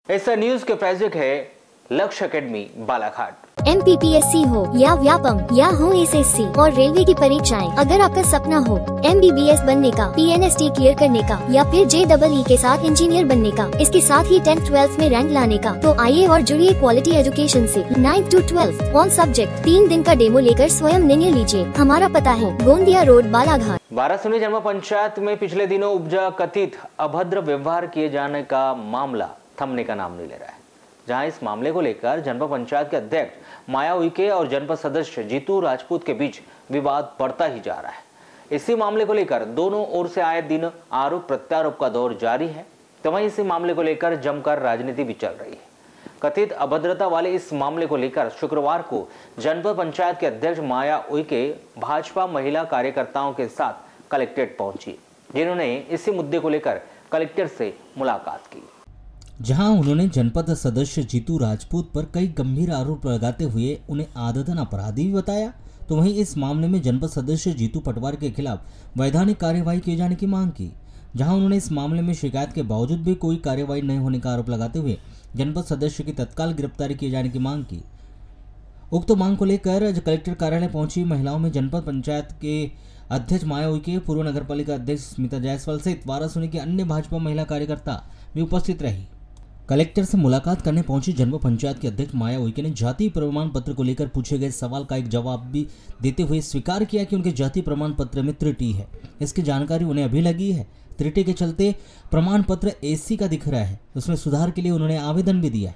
इस न्यूज के प्रायोजक है लक्ष्य एकेडमी बालाघाट। MPPSC हो या व्यापम या हो SSC और रेलवे की परीक्षाएं, अगर आपका सपना हो MBBS बनने का, PNST क्लियर करने का या फिर JEE के साथ इंजीनियर बनने का, इसके साथ ही 10th 12th में रैंक लाने का, तो आइए और जुड़िए क्वालिटी एजुकेशन से। 9th to 12th all subject 3 दिन का डेमो लेकर स्वयं निर्णय लीजिए। हमारा पता है गोंदिया रोड बालाघाट। वारासुनी जनपद पंचायत में पिछले दिनों उपजा कथित अभद्र व्यवहार किए जाने का मामला थमने का नाम नहीं ले रहा है, जहां इस मामले को लेकर जनपद पंचायत के अध्यक्ष माया उइके और जनपद सदस्य जीतू राजपूत के बीच विवाद बढ़ता ही जा रहा है। इसी मामले को लेकर दोनों ओर से आए दिन आरोप प्रत्यारोप का दौर जारी है, तो वहीं इसी मामले को लेकर जमकर राजनीति भी चल रही है। कथित अभद्रता वाले इस मामले को लेकर शुक्रवार को जनपद पंचायत के अध्यक्ष माया उइके भाजपा महिला कार्यकर्ताओं के साथ कलेक्ट्रेट पहुंची, जिन्होंने इसी मुद्दे को लेकर कलेक्टर से मुलाकात की, जहां उन्होंने जनपद सदस्य जीतू राजपूत पर कई गंभीर आरोप लगाते हुए उन्हें आदतन अपराधी भी बताया। तो वहीं इस मामले में जनपद सदस्य जीतू पटवार के खिलाफ वैधानिक कार्यवाही किए जाने की मांग की, जहां उन्होंने इस मामले में शिकायत के बावजूद भी कोई कार्यवाही नहीं होने का आरोप लगाते हुए जनपद सदस्य की तत्काल गिरफ्तारी किए जाने की मांग की। उक्त मांग को लेकर कलेक्टर कार्यालय पहुंची महिलाओं में जनपद पंचायत के अध्यक्ष माया उइके, पूर्व नगर पालिका अध्यक्ष स्मिता जायसवाल सहित वारासुनी के अन्य भाजपा महिला कार्यकर्ता भी उपस्थित रही। कलेक्टर से मुलाकात करने पहुंची जनपद पंचायत के अध्यक्ष माया उइके ने जाति प्रमाण पत्र को लेकर पूछे गए सवाल का एक जवाब भी देते हुए स्वीकार किया कि उनके जाति प्रमाण पत्र में त्रुटि है। इसकी जानकारी उन्हें अभी लगी है। त्रुटि के चलते प्रमाण पत्र SC का दिख रहा है, उसमें सुधार के लिए उन्होंने आवेदन भी दिया।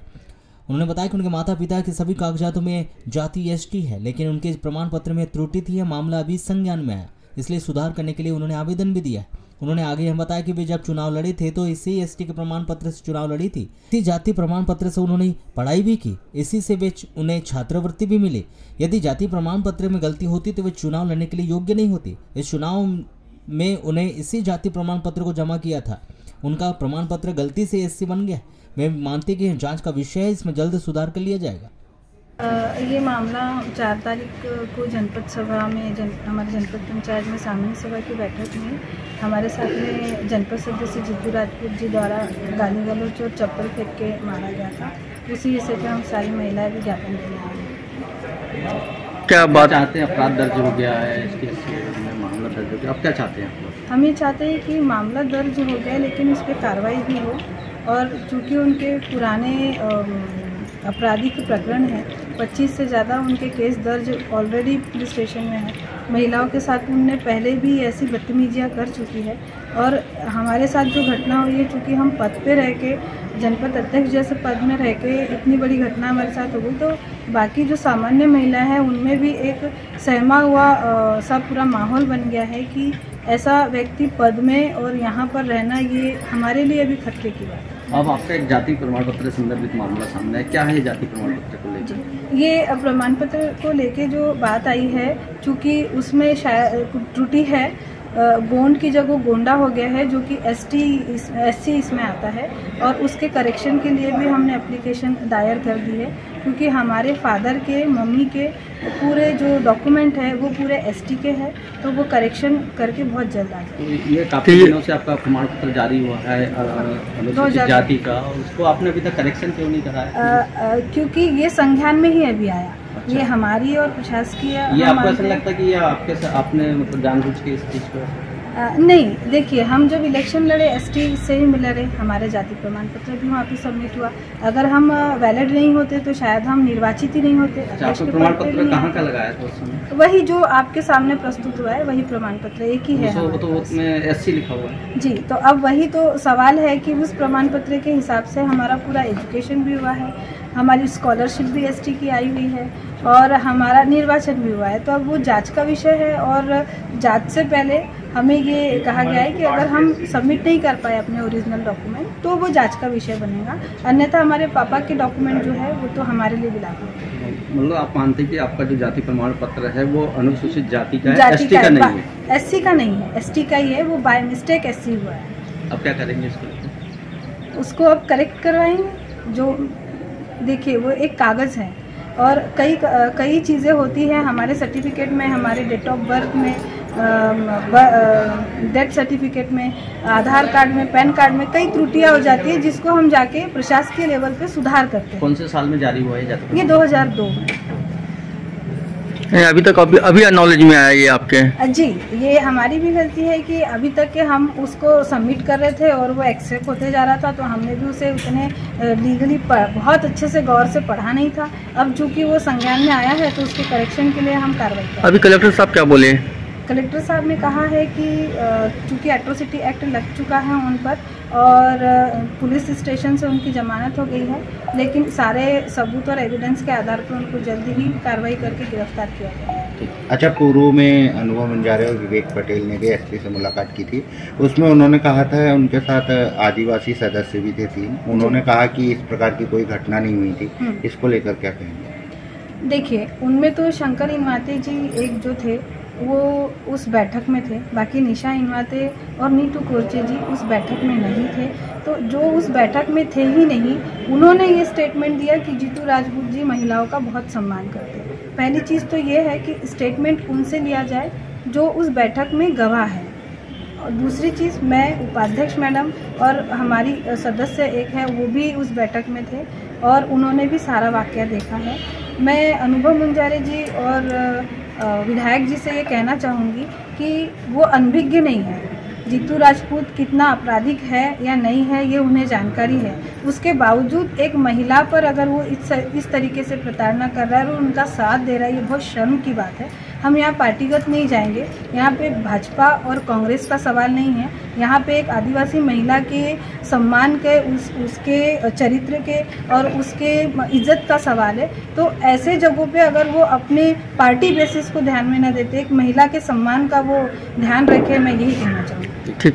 उन्होंने बताया कि उनके माता पिता के सभी कागजातों में जाति ST है, लेकिन उनके प्रमाण पत्र में त्रुटि थी। यह मामला अभी संज्ञान में आया, इसलिए सुधार करने के लिए उन्होंने आवेदन भी दिया। उन्होंने आगे यह बताया कि वे जब चुनाव लड़े थे तो इसी ST के प्रमाण पत्र से चुनाव लड़ी थी। इसी जाति प्रमाण पत्र से उन्होंने पढ़ाई भी की, इसी से वे उन्हें छात्रवृत्ति भी मिली। यदि जाति प्रमाण पत्र में गलती होती तो वे चुनाव लड़ने के लिए योग्य नहीं होती। इस चुनाव में उन्हें इसी जाति प्रमाण पत्र को जमा किया था, उनका प्रमाण पत्र गलती से SC बन गया। वे मानते कि जाँच का विषय है, इसमें जल्द सुधार कर लिया जाएगा। ये मामला 4 तारीख को जनपद सभा में हमारे जनपद पंचायत में सामान्य सभा की बैठक में हमारे साथ में जनपद सदस्य जीतू राजपूत जी द्वारा गाली गलौज और चप्पल फेंक के मारा गया था। उसी विषय पे हम सारी महिलाएं भी ज्ञापन दे रहे हैं। क्या बात चाहते हैं? अपराध दर्ज हो गया है, इसके मामला दर्ज हो गया, अब क्या चाहते हैं? हम ये चाहते हैं कि मामला दर्ज हो गया लेकिन उस पर कार्रवाई भी हो, और चूँकि उनके पुराने आपराधिक प्रकरण है, 25 से ज़्यादा उनके केस दर्ज ऑलरेडी पुलिस स्टेशन में है। महिलाओं के साथ उनने पहले भी ऐसी बदतमीजियाँ कर चुकी है, और हमारे साथ जो घटना हुई है, चूँकि हम पद पे रह के जनपद अध्यक्ष जैसे पद में रह के इतनी बड़ी घटना हमारे साथ हो गई, तो बाकी जो सामान्य महिला है उनमें भी एक सहमा हुआ सा पूरा माहौल बन गया है कि ऐसा व्यक्ति पद में और यहाँ पर रहना, ये हमारे लिए अभी खतरे की बात है। अब आपका एक जाति प्रमाण पत्र संदर्भित मामला सामने है, क्या है जाति प्रमाण पत्र को लेकर? ये प्रमाण पत्र को लेके जो बात आई है, चूँकि उसमें शायद त्रुटि है, गोंड की जगह गोंडा हो गया है, जो कि SC इसमें आता है, और उसके करेक्शन के लिए भी हमने एप्लीकेशन दायर कर दी है, क्योंकि हमारे फादर के मम्मी के पूरे जो डॉक्यूमेंट है वो पूरे ST के हैं, तो वो करेक्शन करके बहुत जल्द आ जाए। तो ये काफ़ी दिनों से आपका प्रमाण पत्र जारी हुआ है अनुसूचित जाति का, उसको आपने अभी तक करेक्शन क्यों नहीं कराया? क्योंकि ये संज्ञान में ही अभी आया। अच्छा। ये हमारी और प्रशासकीय, ये आपको ऐसा लगता है कि ये आपने मतलब जानबूझ के इस चीज़ को? नहीं, देखिए, हम जब इलेक्शन लड़े ST से ही मिले रहे, हमारे जाति प्रमाण पत्र भी वहाँ पे सबमिट हुआ। अगर हम वैलिड नहीं होते तो शायद हम निर्वाचित ही नहीं होते। आपका प्रमाण पत्र कहाँ का लगाया था उस समय? वही जो आपके सामने प्रस्तुत हुआ है, वही प्रमाण पत्र एक ही है। तो उसमें SC लिखा हुआ है जी। तो अब वही तो सवाल है कि उस प्रमाण पत्र के हिसाब से हमारा पूरा एजुकेशन भी हुआ है, हमारी स्कॉलरशिप भी ST की आई हुई है, और हमारा निर्वाचन भी हुआ है। तो अब वो जांच का विषय है, और जांच से पहले हमें ये कहा गया है कि अगर हम सबमिट नहीं कर पाए अपने ओरिजिनल डॉक्यूमेंट तो वो जांच का विषय बनेगा, अन्यथा हमारे पापा के डॉक्यूमेंट जो है वो तो हमारे लिए भी लागू है। मतलब आप मानते हैं कि आपका जो जाति प्रमाण पत्र है वो अनुसूचित जाति का है, ST का नहीं है? SC का नहीं है, ST का ही है, वो बाय मिस्टेक SC हुआ है। अब क्या करेंगे इसको? उसको अब करेक्ट करवाएंगे। जो देखिए, वो एक कागज़ है, और कई चीज़ें होती हैं हमारे सर्टिफिकेट में, हमारे डेट ऑफ बर्थ में, डेथ सर्टिफिकेट में, आधार कार्ड में, पैन कार्ड में कई त्रुटियां हो जाती है, जिसको हम जाके प्रशासकीय लेवल पे सुधार करते हैं। कौन से साल में जारी हुआ है जाति? ये 2002 में। अभी तक अभी नॉलेज में आया ये आपके? जी, ये हमारी भी गलती है कि अभी तक के हम उसको सबमिट कर रहे थे और वो एक्सेप्ट होते जा रहा था, तो हमने भी उसे उतने लीगली बहुत अच्छे से गौर से पढ़ा नहीं था। अब चूंकि वो संज्ञान में आया है तो उसके करेक्शन के लिए हम कार्रवाई करें। अभी कलेक्टर साहब क्या बोले? कलेक्टर साहब ने कहा है कि चूंकि एट्रोसिटी एक्ट लग चुका है उन पर और पुलिस स्टेशन से उनकी जमानत हो गई है, लेकिन सारे सबूत और एविडेंस के आधार पर उनको जल्दी ही कार्रवाई करके गिरफ्तार किया गया। अच्छा, पूर्व में अनुभव बंजारे और विवेक पटेल ने भी एसपी से मुलाकात की थी, उसमें उन्होंने कहा था उनके साथ आदिवासी सदस्य भी थे 3, उन्होंने कहा कि इस प्रकार की कोई घटना नहीं हुई थी, इसको लेकर क्या कहेंगे? देखिए, उनमें तो शंकर इनवाते जी एक जो थे वो उस बैठक में थे, बाकी निशा इनवाते और नीतू कोरचे जी उस बैठक में नहीं थे। तो जो उस बैठक में थे ही नहीं, उन्होंने ये स्टेटमेंट दिया कि जीतू राजपूत जी महिलाओं का बहुत सम्मान करते हैं। पहली चीज़ तो ये है कि स्टेटमेंट उनसे लिया जाए जो उस बैठक में गवाह है, और दूसरी चीज़ मैं उपाध्यक्ष मैडम और हमारी सदस्य एक है वो भी उस बैठक में थे और उन्होंने भी सारा वाकया देखा है। मैं अनुभव बंजारे जी और विधायक जी से ये कहना चाहूँगी कि वो अनभिज्ञ नहीं है। जीतू राजपूत कितना आपराधिक है या नहीं है ये उन्हें जानकारी है, उसके बावजूद एक महिला पर अगर वो इस तरीके से प्रताड़ना कर रहा है और उनका साथ दे रहा है, ये बहुत शर्म की बात है। हम यहाँ पार्टीगत नहीं जाएंगे, यहाँ पे भाजपा और कांग्रेस का सवाल नहीं है, यहाँ पे एक आदिवासी महिला के सम्मान के उसके चरित्र के और उसके इज्जत का सवाल है। तो ऐसे जगहों पे अगर वो अपने पार्टी बेसिस को ध्यान में न देते, एक महिला के सम्मान का वो ध्यान रखे, मैं यही कहना चाहूँगी। ठीक।